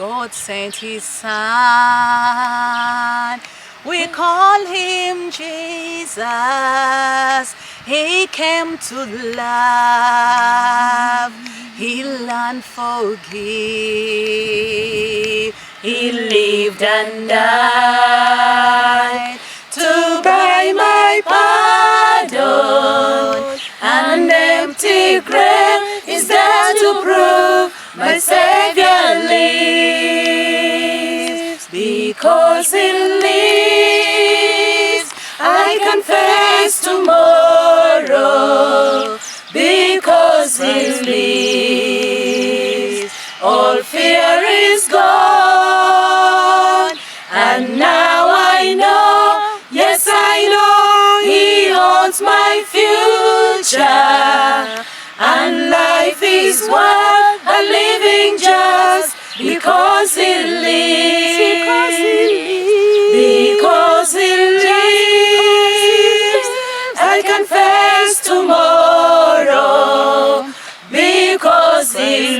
God sent his son. We call him Jesus. He came to love, heal and forgive. He lived and died to buy my pardon. An empty grave is there to prove my Savior lives. Because he lives, I can face tomorrow. Because he lives, all fear is gone. And now I know, yes I know, he owns my future. And life is worth a living just because he lives. Because he lives, I can face tomorrow. Because he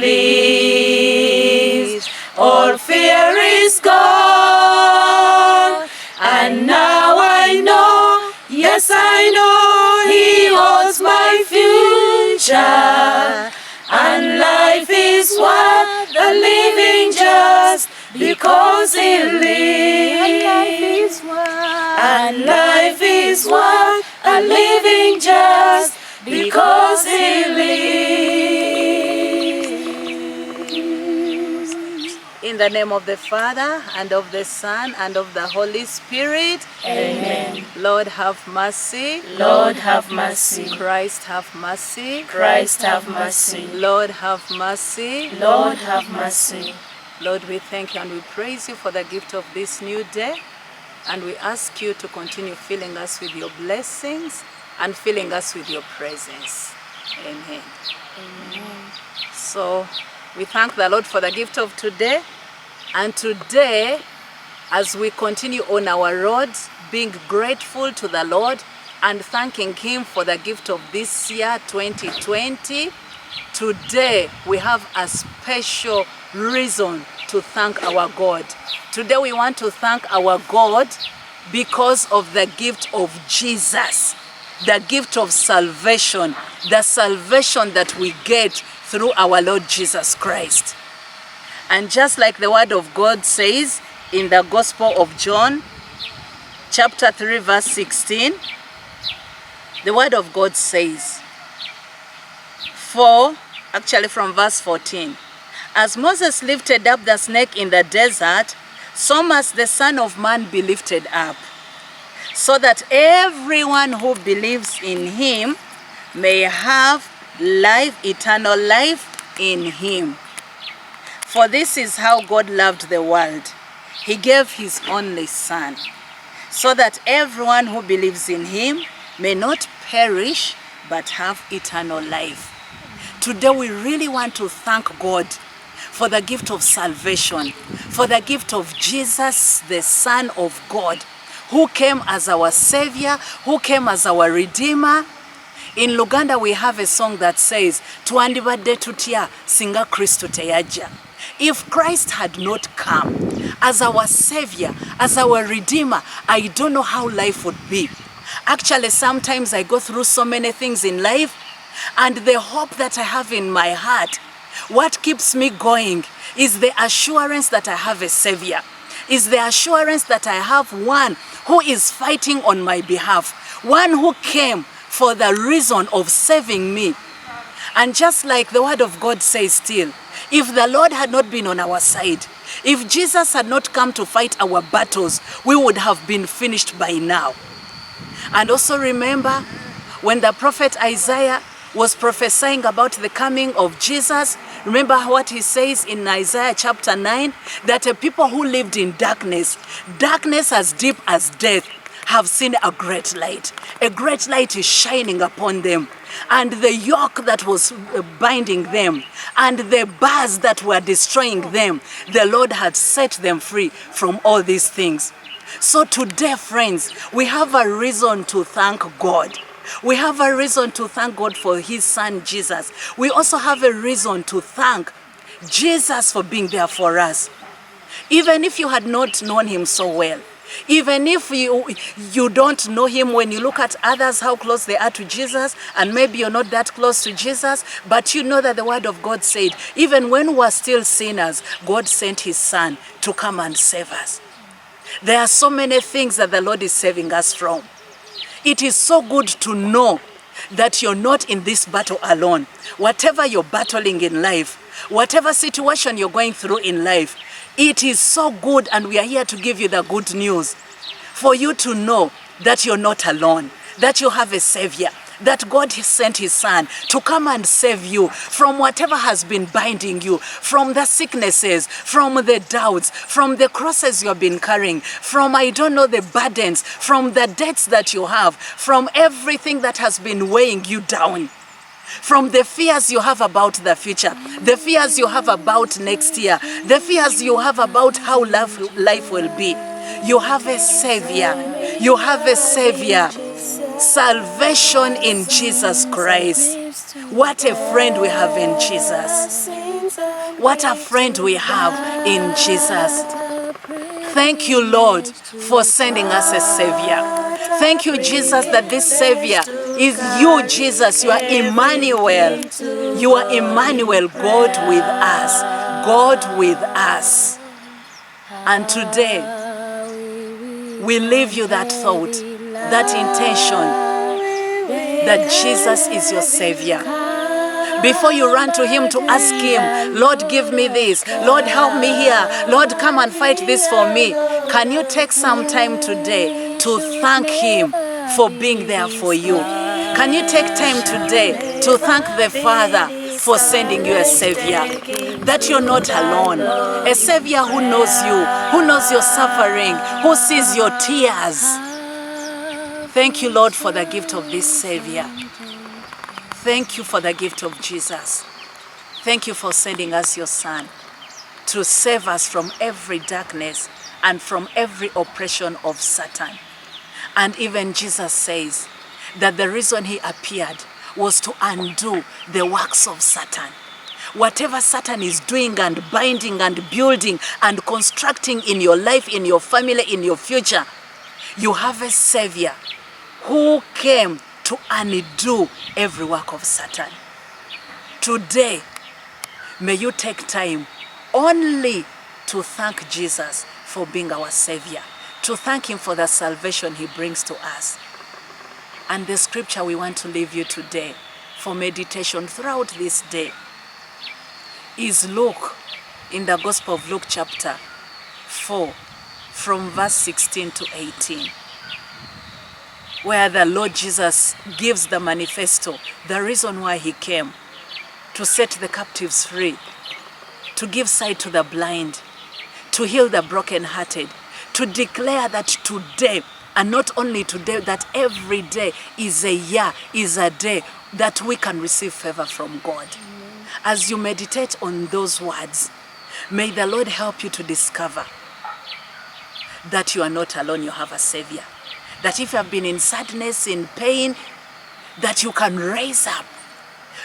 lives, all fear is gone. And now I know, yes I know, he holds my future. And life is worth the living just because he lives. And life is worth a living just because he lives. In the name of the Father, and of the Son, and of the Holy Spirit. Amen. Lord have mercy. Lord have mercy. Christ have mercy. Christ have mercy. Lord have mercy. Lord have mercy. Lord, we thank you and we praise you for the gift of this new day. And we ask you to continue filling us with your blessings and filling us with your presence. Amen. Amen. So we thank the Lord for the gift of today. And today, as we continue on our road, being grateful to the Lord and thanking him for the gift of this year, 2020, today we have a special reason to thank our God. Today we want to thank our God because of the gift of Jesus, the gift of salvation, the salvation that we get through our Lord Jesus Christ. And just like the word of God says in the Gospel of John, chapter 3, verse 16, the word of God says, from verse 14, as Moses lifted up the snake in the desert, so must the Son of Man be lifted up, so that everyone who believes in him may have life, eternal life in him. For this is how God loved the world. He gave his only Son, so that everyone who believes in him may not perish, but have eternal life. Today we really want to thank God for the gift of salvation, for the gift of Jesus, the Son of God, who came as our Savior, who came as our Redeemer. In Luganda we have a song that says, Tuandibadde tutya singa Kristo teyajja. If Christ had not come as our Savior, as our Redeemer, I don't know how life would be. Actually, sometimes I go through so many things in life, and the hope that I have in my heart, what keeps me going is the assurance that I have a Savior, is the assurance that I have one who is fighting on my behalf, one who came for the reason of saving me. And just like the word of God says still, if the Lord had not been on our side, if Jesus had not come to fight our battles, we would have been finished by now. And also remember, when the prophet Isaiah was prophesying about the coming of Jesus, remember what he says in Isaiah chapter 9, that a people who lived in darkness, darkness as deep as death, have seen a great light. A great light is shining upon them. And the yoke that was binding them and the bars that were destroying them, the Lord had set them free from all these things. So today, friends, we have a reason to thank God. We have a reason to thank God for his Son, Jesus. We also have a reason to thank Jesus for being there for us. Even if you had not known him so well, even if you don't know him, when you look at others, how close they are to Jesus, and maybe you're not that close to Jesus, but you know that the word of God said, even when we were still sinners, God sent his son to come and save us. There are so many things that the Lord is saving us from. It is so good to know that you're not in this battle alone. Whatever you're battling in life, whatever situation you're going through in life, it is so good, and we are here to give you the good news for you to know that you're not alone, that you have a Savior, that God sent his son to come and save you from whatever has been binding you, from the sicknesses, from the doubts, from the crosses you have been carrying, from, I don't know, the burdens, from the debts that you have, from everything that has been weighing you down, from the fears you have about the future, the fears you have about next year, the fears you have about how life will be. You have a Savior. You have a Savior. Salvation in Jesus Christ. What a friend we have in Jesus. What a friend we have in Jesus. Thank you, Lord, for sending us a Savior. Thank you, Jesus, that this Savior is you, Jesus. You are Emmanuel. You are Emmanuel, God with us. God with us. And today, we leave you that thought, that intention, that Jesus is your Savior. Before you run to him to ask him, Lord, give me this. Lord, help me here. Lord, come and fight this for me. Can you take some time today to thank him for being there for you? Can you take time today to thank the Father for sending you a Savior? That you're not alone. A Savior who knows you, who knows your suffering, who sees your tears. Thank you, Lord, for the gift of this Savior. Thank you for the gift of Jesus. Thank you for sending us your Son to save us from every darkness and from every oppression of Satan. And even Jesus says that the reason he appeared was to undo the works of Satan. Whatever Satan is doing and binding and building and constructing in your life, in your family, in your future, you have a Savior who came to undo every work of Satan. Today, may you take time only to thank Jesus for being our Savior, to thank him for the salvation he brings to us. And the scripture we want to leave you today for meditation throughout this day is Luke, in the Gospel of Luke chapter 4, from verse 16 to 18. Where the Lord Jesus gives the manifesto, the reason why he came, to set the captives free, to give sight to the blind, to heal the brokenhearted, to declare that today, and not only today, that every day is a year, is a day that we can receive favor from God. As you meditate on those words, may the Lord help you to discover that you are not alone, you have a Savior. That if you have been in sadness, in pain, that you can raise up,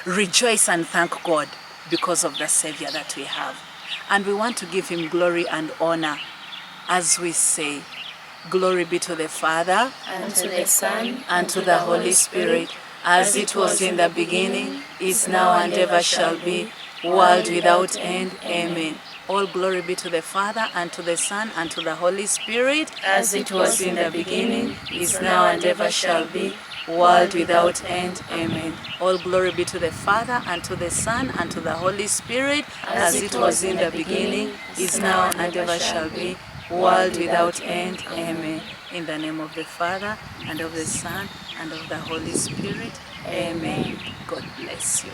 rejoice and thank God because of the Savior that we have. And we want to give him glory and honor as we say, glory be to the Father, and to the Son, and to the Holy Spirit, as it was in the beginning, is now, and ever shall be, world without end. Amen. All glory be to the Father, and to the Son, and to the Holy Spirit, as it was in the beginning, is now, and ever shall be, world without end. Amen. All glory be to the Father, and to the Son, and to the Holy Spirit, as it was in the beginning, is now, and ever shall be, world without end. Amen. In the name of the Father, and of the Son, and of the Holy Spirit. Amen. God bless you.